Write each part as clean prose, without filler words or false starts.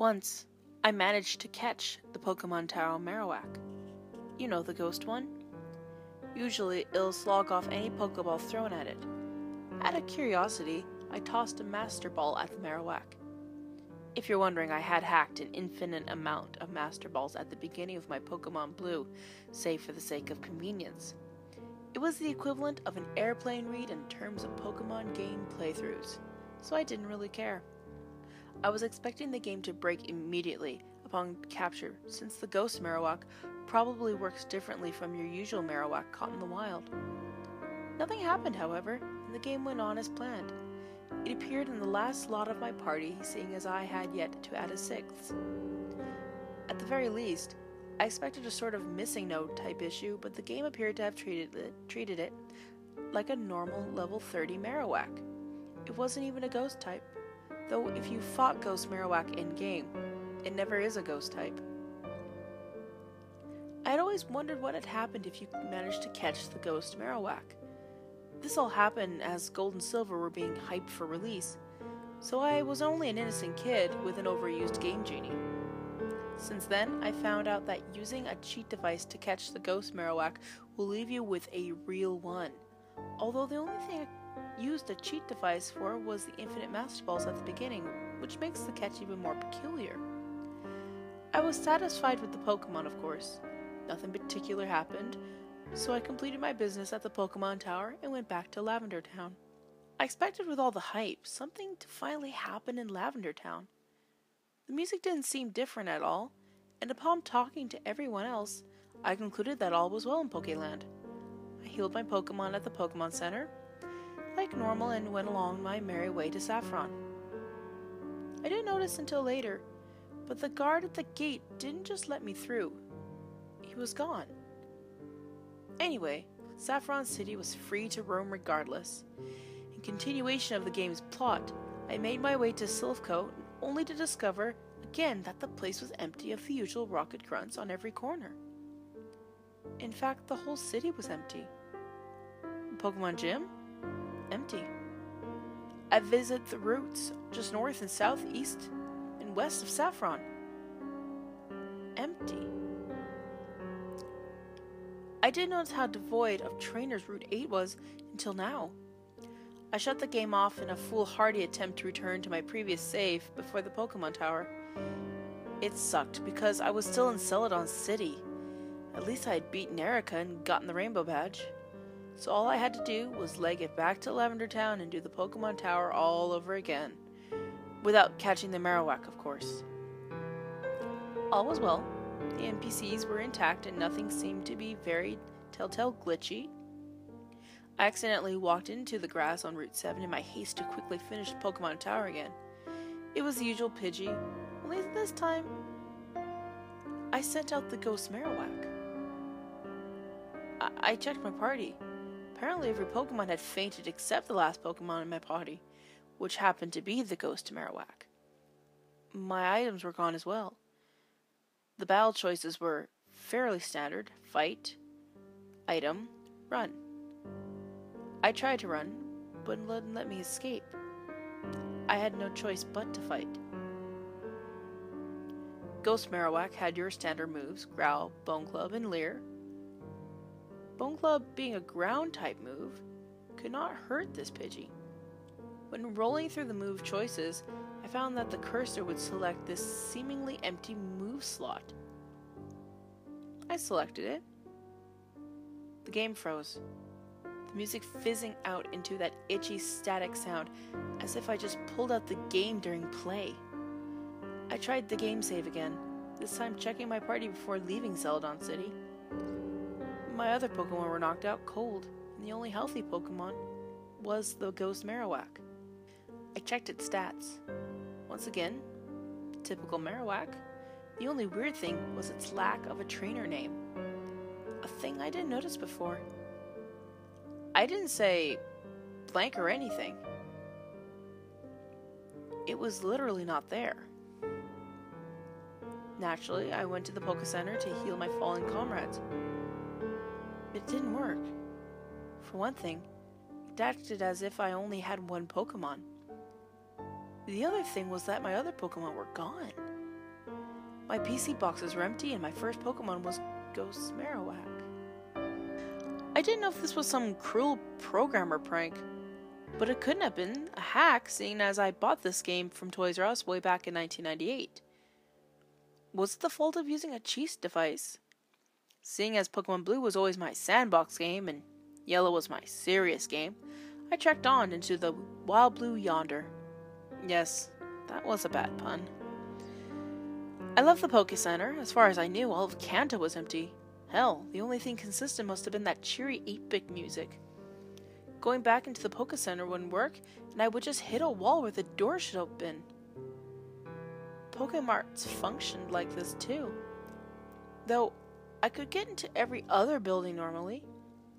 Once, I managed to catch the Pokemon Tower Marowak. You know, the ghost one? Usually, it'll slog off any Pokeball thrown at it. Out of curiosity, I tossed a Master Ball at the Marowak. If you're wondering, I had hacked an infinite amount of Master Balls at the beginning of my Pokemon Blue, save for the sake of convenience. It was the equivalent of an airplane read in terms of Pokemon game playthroughs, so I didn't really care. I was expecting the game to break immediately upon capture, since the Ghost Marowak probably works differently from your usual Marowak caught in the wild. Nothing happened, however, and the game went on as planned. It appeared in the last slot of my party, seeing as I had yet to add a sixth. At the very least, I expected a sort of missing note type issue, but the game appeared to have treated it like a normal level 30 Marowak. It wasn't even a ghost type, though if you fought Ghost Marowak in-game, it never is a ghost type. I had always wondered what had happened if you managed to catch the Ghost Marowak. This all happened as Gold and Silver were being hyped for release, so I was only an innocent kid with an overused Game Genie. Since then, I found out that using a cheat device to catch the Ghost Marowak will leave you with a real one, although the only thing I used a cheat device for was the infinite Master Balls at the beginning, which makes the catch even more peculiar. I was satisfied with the Pokemon, of course. Nothing particular happened, so I completed my business at the Pokemon Tower and went back to Lavender Town. I expected with all the hype, something to finally happen in Lavender Town. The music didn't seem different at all, and upon talking to everyone else, I concluded that all was well in Pokeland. I healed my Pokemon at the Pokemon Center, like normal, and went along my merry way to Saffron. I didn't notice until later, but the guard at the gate didn't just let me through. He was gone. Anyway, Saffron City was free to roam regardless. In continuation of the game's plot, I made my way to Silphco, only to discover again that the place was empty of the usual rocket grunts on every corner. In fact, the whole city was empty. The Pokemon Gym? Empty. I visited the routes just north and south, east and west of Saffron. Empty. I didn't notice how devoid of Trainer's Route 8 was until now. I shut the game off in a foolhardy attempt to return to my previous save before the Pokemon Tower. It sucked because I was still in Celadon City. At least I had beaten Erica and gotten the Rainbow Badge. So all I had to do was leg it back to Lavender Town and do the Pokemon Tower all over again. Without catching the Marowak, of course. All was well. The NPCs were intact and nothing seemed to be very telltale glitchy. I accidentally walked into the grass on Route 7 in my haste to quickly finish the Pokemon Tower again. It was the usual Pidgey, only this time I sent out the Ghost Marowak. I checked my party. Apparently every Pokemon had fainted except the last Pokemon in my party, which happened to be the Ghost Marowak. My items were gone as well. The battle choices were fairly standard: fight, item, run. I tried to run, but it wouldn't let me escape. I had no choice but to fight. Ghost Marowak had your standard moves: Growl, Bone Club, and Leer. Bone Club, being a ground-type move, could not hurt this Pidgey. When rolling through the move choices, I found that the cursor would select this seemingly empty move slot. I selected it. The game froze, the music fizzing out into that itchy static sound, as if I just pulled out the game during play. I tried the game save again, this time checking my party before leaving Celadon City. My other Pokemon were knocked out cold, and the only healthy Pokemon was the Ghost Marowak. I checked its stats. Once again, typical Marowak. The only weird thing was its lack of a trainer name, a thing I didn't notice before. I didn't say blank or anything. It was literally not there. Naturally, I went to the Poke Center to heal my fallen comrades. It didn't work. For one thing, it acted as if I only had one Pokemon. The other thing was that my other Pokemon were gone. My PC boxes were empty and my first Pokemon was Ghost Marowak. I didn't know if this was some cruel programmer prank, but it couldn't have been a hack, seeing as I bought this game from Toys R Us way back in 1998. Was it the fault of using a cheat device? Seeing as Pokemon Blue was always my sandbox game and Yellow was my serious game, I trekked on into the wild blue yonder. Yes, that was a bad pun. I left the Poke Center. As far as I knew, all of Kanto was empty. Hell, the only thing consistent must have been that cheery 8-bit music. Going back into the Poke Center wouldn't work, and I would just hit a wall where the door should have been. Pokemarts functioned like this too. Though, I could get into every other building normally.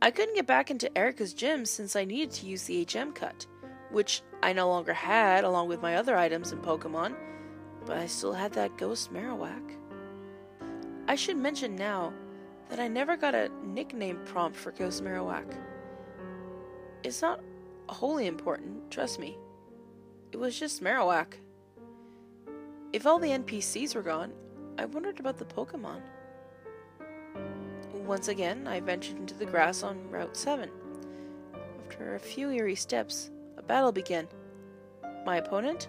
I couldn't get back into Erica's gym since I needed to use the HM cut, which I no longer had along with my other items in Pokemon, but I still had that Ghost Marowak. I should mention now that I never got a nickname prompt for Ghost Marowak. It's not wholly important, trust me. It was just Marowak. If all the NPCs were gone, I wondered about the Pokemon. Once again, I ventured into the grass on Route 7. After a few eerie steps, a battle began. My opponent?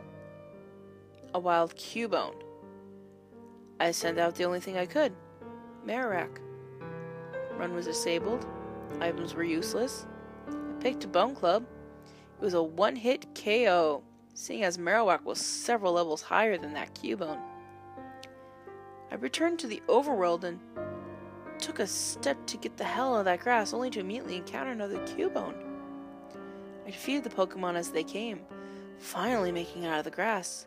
A wild Cubone. I sent out the only thing I could, Marowak. Run was disabled, items were useless. I picked a Bone Club. It was a one-hit KO, seeing as Marowak was several levels higher than that Cubone. I returned to the overworld and took a step to get the hell out of that grass, only to immediately encounter another Cubone. I defeated the Pokemon as they came, finally making it out of the grass.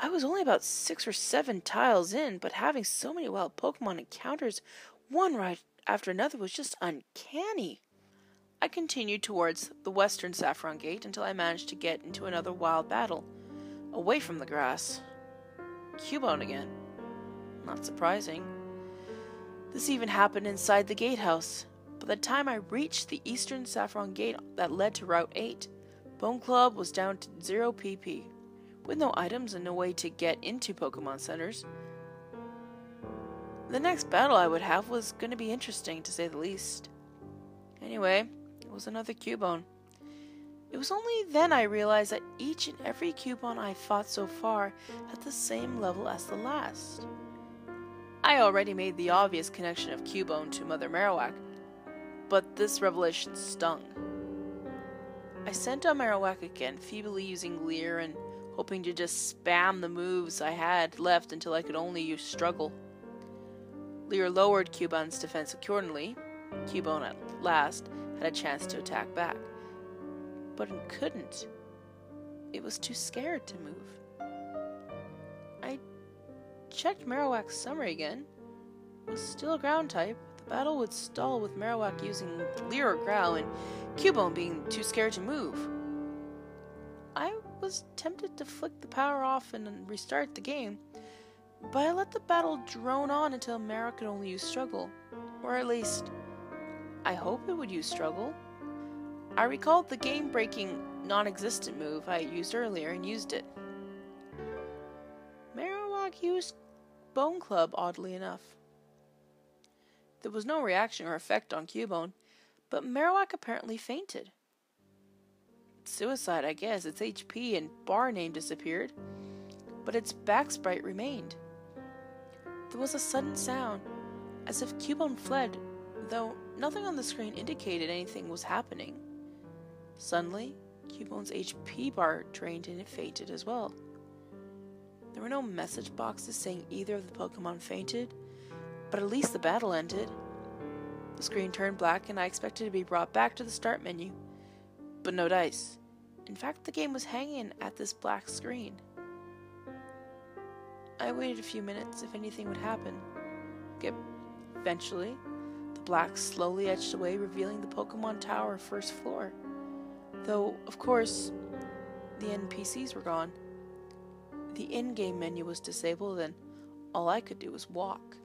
I was only about 6 or 7 tiles in, but having so many wild Pokemon encounters, one right after another, was just uncanny. I continued towards the western Saffron Gate until I managed to get into another wild battle, away from the grass. Cubone again. Not surprising. This even happened inside the gatehouse. By the time I reached the eastern Saffron Gate that led to Route 8, Bone Club was down to 0 PP, with no items and no way to get into Pokemon Centers. The next battle I would have was going to be interesting, to say the least. Anyway, it was another Cubone. It was only then I realized that each and every Cubone I fought so far had the same level as the last. I already made the obvious connection of Cubone to Mother Marowak, but this revelation stung. I sent on Marowak again, feebly using Leer and hoping to just spam the moves I had left until I could only use Struggle. Leer lowered Cubone's defense accordingly. Cubone at last had a chance to attack back, but it couldn't. It was too scared to move. I checked Marowak's summary again. It was still a ground type. The battle would stall with Marowak using Leer or Growl and Cubone being too scared to move. I was tempted to flick the power off and restart the game, but I let the battle drone on until Marowak could only use Struggle. Or at least, I hope it would use Struggle. I recalled the game-breaking, non-existent move I used earlier and used it. Marowak used Bone Club, oddly enough. There was no reaction or effect on Cubone, but Marowak apparently fainted. Suicide, I guess. Its HP and bar name disappeared, but its back sprite remained. There was a sudden sound, as if Cubone fled, though nothing on the screen indicated anything was happening. Suddenly, Cubone's HP bar drained and it fainted as well. There were no message boxes saying either of the Pokemon fainted, but at least the battle ended. The screen turned black and I expected to be brought back to the start menu, but no dice. In fact, the game was hanging at this black screen. I waited a few minutes if anything would happen. Eventually, the black slowly edged away, revealing the Pokemon Tower first floor. Though, of course, the NPCs were gone. The in-game menu was disabled and all I could do was walk.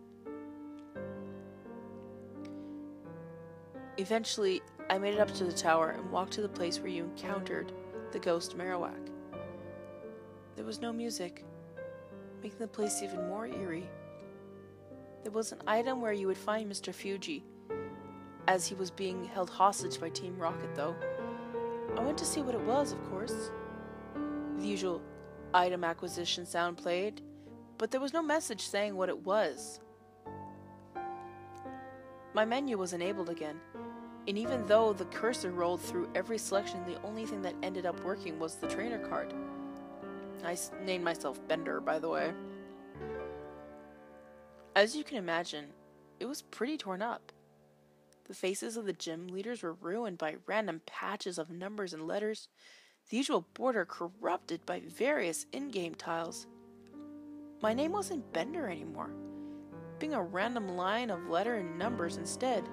Eventually, I made it up to the tower and walked to the place where you encountered the Ghost Marowak. There was no music. making the place even more eerie. There was an item where you would find Mr. Fuji, as he was being held hostage by Team Rocket though. I went to see what it was, of course. The usual item acquisition sound played, but there was no message saying what it was. My menu was enabled again, and even though the cursor rolled through every selection, the only thing that ended up working was the trainer card. I named myself Bender, by the way. As you can imagine, it was pretty torn up. The faces of the gym leaders were ruined by random patches of numbers and letters, the usual border corrupted by various in-game tiles. My name wasn't Bender anymore, being a random line of letter and numbers instead.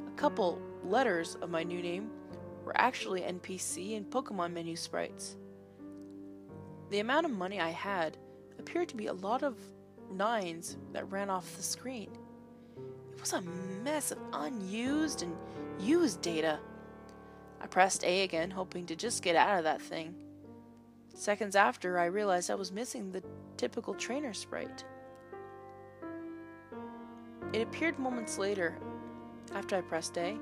A couple letters of my new name were actually NPC and Pokemon menu sprites. The amount of money I had appeared to be a lot of 9s that ran off the screen. It was a mess of unused and used data. I pressed A again, hoping to just get out of that thing. Seconds after, I realized I was missing the typical trainer sprite. It appeared moments later, after I pressed A.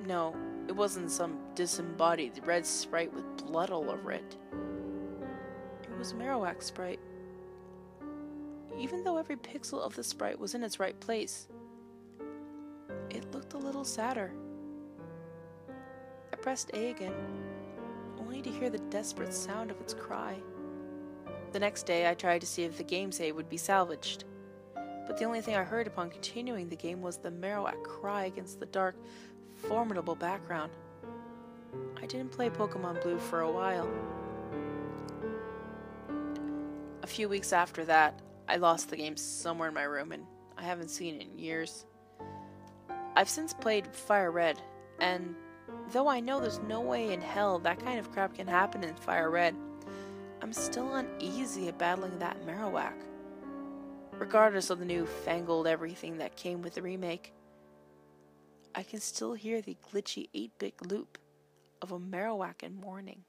No, it wasn't some disembodied red sprite with blood all over it. It was Marowak's sprite. Even though every pixel of the sprite was in its right place, it looked a little sadder. I pressed A again, only to hear the desperate sound of its cry. The next day I tried to see if the game save would be salvaged, but the only thing I heard upon continuing the game was the Marowak cry against the dark, formidable background. I didn't play Pokemon Blue for a while. A few weeks after that, I lost the game somewhere in my room and I haven't seen it in years. I've since played Fire Red, and though I know there's no way in hell that kind of crap can happen in Fire Red, I'm still uneasy at battling that Marowak. Regardless of the new fangled everything that came with the remake, I can still hear the glitchy 8-bit loop of a Marowak in mourning.